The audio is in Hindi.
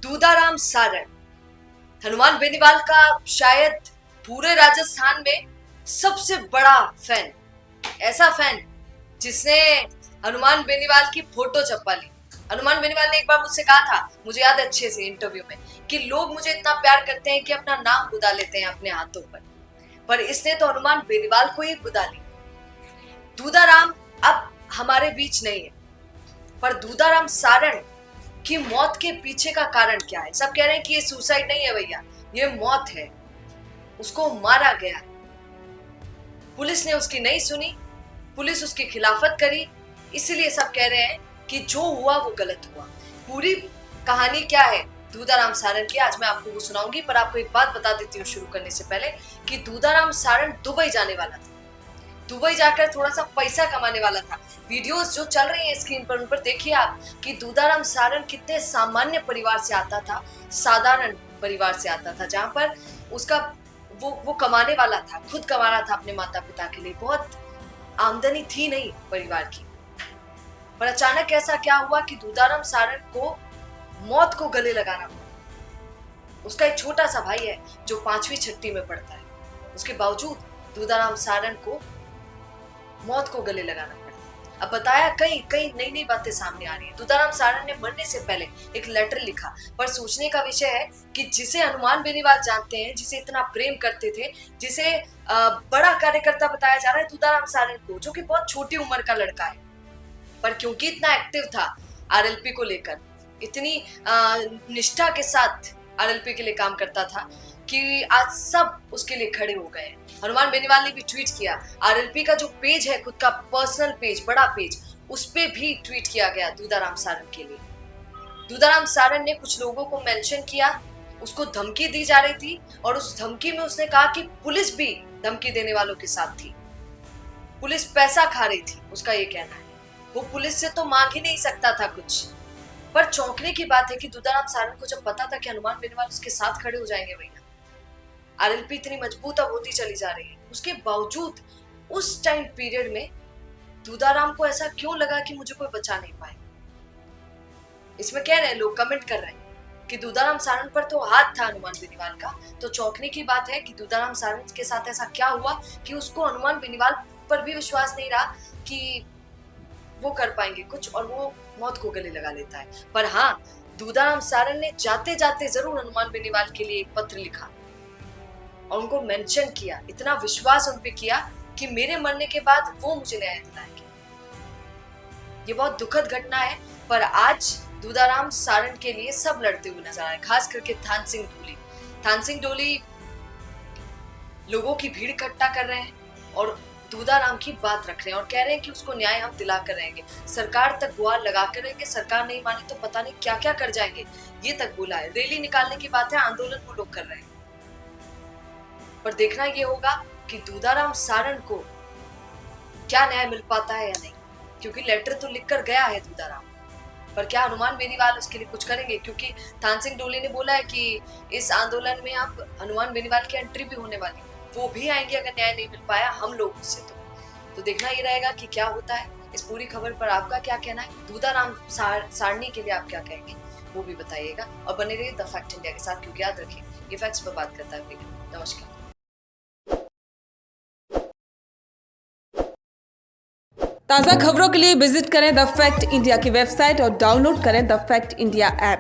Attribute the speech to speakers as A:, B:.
A: दूधाराम सारण हनुमान बेनीवाल का शायद पूरे राजस्थान में सबसे बड़ा फैन, ऐसा फैन जिसने हनुमान बेनीवाल की फोटो छपवा ली। हनुमान बेनीवाल ने एक बार मुझसे कहा था, मुझे याद है अच्छे से इंटरव्यू में, कि लोग मुझे इतना प्यार करते हैं कि अपना नाम गुदा लेते हैं अपने हाथों पर इसने तो हनुमान बेनीवाल को ही गुदा ली। दूधाराम अब हमारे बीच नहीं है, पर दूधाराम सारण की मौत के पीछे का कारण क्या है? सब कह रहे हैं कि ये सुसाइड नहीं है भैया, ये मौत है, उसको मारा गया। पुलिस ने उसकी नहीं सुनी, पुलिस उसकी खिलाफत करी, इसीलिए सब कह रहे हैं कि जो हुआ वो गलत हुआ। पूरी कहानी क्या है दूधाराम सारण की, आज मैं आपको वो सुनाऊंगी। पर आपको एक बात बता देती हूँ शुरू करने से पहले कि दूधाराम सारण दुबई जाने वाला था। दुबई जाकर थोड़ा सा पैसा कमाने वाला था। वीडियोस जो चल रही हैं स्क्रीन पर, उन पर देखिए आप कि दूधाराम सारण कितने सामान्य परिवार से आता था, साधारण परिवार से आता था, जहां पर उसका वो कमाने वाला था, खुद कमा रहा था अपने माता पिता के लिए, बहुत आमदनी थी नहीं परिवार की। पर अचानक ऐसा क्या हुआ कि दूधाराम सारण को मौत को गले लगाना पड़ा। उसका एक छोटा सा भाई है जो 5वीं छठी में पढ़ता है, उसके बावजूद दूधाराम सारण को मौत को गले लगाना पड़ा। अब बताया कई नई बातें सामने आ रही है। दूधाराम सारण ने मरने से पहले एक लेटर लिखा, पर सोचने का विषय है कि जिसे हनुमान बेनीवाल जानते हैं, जिसे इतना प्रेम करते थे, जिसे बड़ा कार्यकर्ता बताया जा रहा है दूधाराम सारण को, जो कि बहुत छोटी उम्र का लड़का है, पर क्योंकि इतना एक्टिव था आरएलपी को लेकर, इतनी निष्ठा के साथ आरएलपी के लिए काम करता था कि आज सब उसके लिए खड़े हो गए। हनुमान बेनीवाल ने भी ट्वीट किया। आरएलपी का जो पेज है, खुद का पर्सनल पेज, बड़ा पेज, उस पे भी ट्वीट किया गया दूधाराम सारण के लिए। दूधाराम सारण ने कुछ लोगों को मेंशन किया, उसको धमकी दी जा रही थी, और उस धमकी में उसने कहा कि पुलिस भी धमकी देने वालों के साथ थी, पुलिस पैसा खा रही थी, उसका ये कहना है। वो पुलिस से तो मांग ही नहीं सकता था कुछ। पर चौंकने की बात है कि दूधाराम सारण को जब पता था कि हनुमान बेनीवाल उसके साथ खड़े हो जाएंगे भैया, आरएलपी इतनी मजबूत अब होती चली जा रही है, उसके बावजूद उस टाइम पीरियड में दूधाराम को ऐसा क्यों लगा कि मुझे कोई बचा नहीं पाए? इसमें कह रहे हैं लोग, कमेंट कर रहे हैं कि दूधाराम सारण पर तो हाथ था हनुमान बेनीवाल का। तो चौंकने की बात है कि दूधाराम सारण के साथ ऐसा क्या हुआ कि उसको हनुमान बेनीवाल पर भी विश्वास नहीं रहा कि वो कर पाएंगे कुछ, और वो मौत को गले लगा लेता है। पर हाँ, दूधाराम सारण ने जाते जाते जरूर हनुमान बेनीवाल के लिए एक पत्र लिखा और उनको मेंशन किया, इतना विश्वास उन पे किया कि मेरे मरने के बाद वो मुझे न्याय दिलाएंगे। ये बहुत दुखद घटना है, पर आज दूधाराम सारण के लिए सब लड़ते हुए नजर आए, खास करके थान सिंह डोली लोगों की भीड़ इकट्ठा कर रहे हैं और दूधाराम की बात रख रहे हैं और कह रहे हैं कि उसको न्याय हम दिला कर रहेंगे, सरकार तक गुहार लगा कर रहेंगे, सरकार नहीं मानी तो पता नहीं क्या क्या कर जाएंगे, ये तक बोला है। रैली निकालने की बात है, आंदोलन वो लोग कर रहे हैं। पर देखना ये होगा कि दूधाराम सारण को क्या न्याय मिल पाता है या नहीं, क्योंकि लेटर तो लिख कर गया है दूधाराम, पर क्या हनुमान बेनीवाल उसके लिए कुछ करेंगे? क्योंकि थान सिंह डोली ने बोला है कि इस आंदोलन में अब हनुमान बेनीवाल की एंट्री भी होने वाली, वो भी आएंगे अगर न्याय नहीं मिल पाया हम लोगों से। तो देखना ये रहेगा कि क्या होता है। इस पूरी खबर पर आपका क्या कहना है? दूधाराम सारणी के लिए आप क्या कहेंगे वो भी बताइएगा, और बने रहिए द फैक्ट इंडिया के साथ, क्योंकि याद रखिए ये फैक्ट्स पर बात करता है। नमस्कार।
B: ताज़ा खबरों के लिए विजिट करें द फैक्ट इंडिया की वेबसाइट और डाउनलोड करें द फैक्ट इंडिया ऐप।